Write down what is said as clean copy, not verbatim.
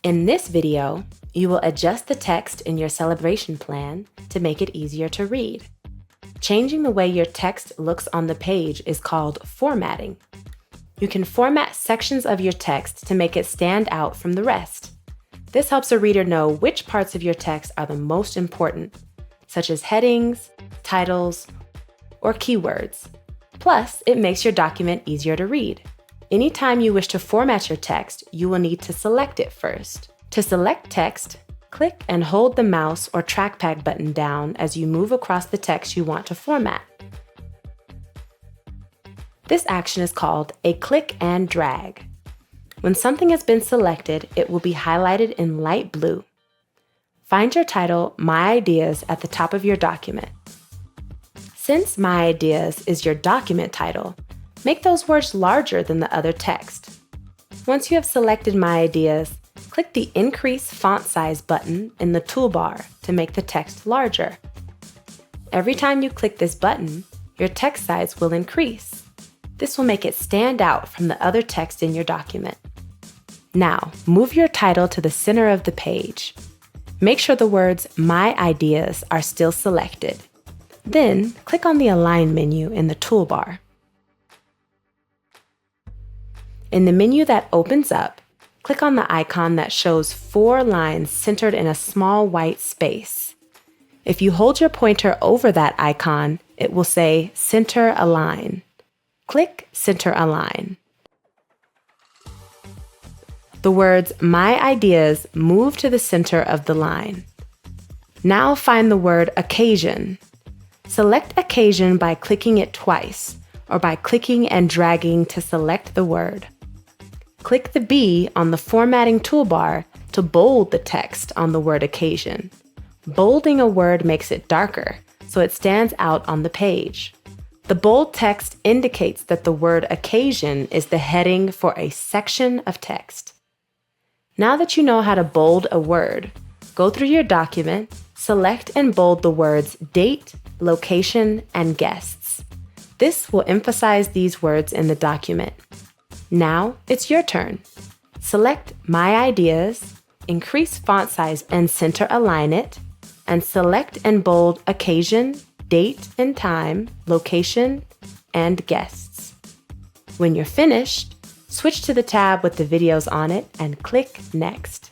In this video, you will adjust the text in your celebration plan to make it easier to read. Changing the way your text looks on the page is called formatting. You can format sections of your text to make it stand out from the rest. This helps a reader know which parts of your text are the most important, such as headings, titles, or keywords. Plus, it makes your document easier to read. Anytime you wish to format your text, you will need to select it first. To select text, click and hold the mouse or trackpad button down as you move across the text you want to format. This action is called a click and drag. When something has been selected, it will be highlighted in light blue. Find your title, My Ideas, at the top of your document. Since My Ideas is your document title, make those words larger than the other text. Once you have selected My Ideas, click the Increase Font Size button in the toolbar to make the text larger. Every time you click this button, your text size will increase. This will make it stand out from the other text in your document. Now, move your title to the center of the page. Make sure the words My Ideas are still selected. Then, click on the Align menu in the toolbar. In the menu that opens up, click on the icon that shows 4 lines centered in a small white space. If you hold your pointer over that icon, it will say Center Align. Click Center Align. The words My Ideas move to the center of the line. Now find the word Occasion. Select Occasion by clicking it twice, or by clicking and dragging to select the word. Click the B on the formatting toolbar to bold the text on the word Occasion. Bolding a word makes it darker, so it stands out on the page. The bold text indicates that the word Occasion is the heading for a section of text. Now that you know how to bold a word, go through your document, select and bold the words Date, Location, and Guests. This will emphasize these words in the document. Now it's your turn. Select My Ideas, increase font size and center align it, and select and bold Occasion, Date and Time, Location, and Guests. When you're finished, switch to the tab with the videos on it and click Next.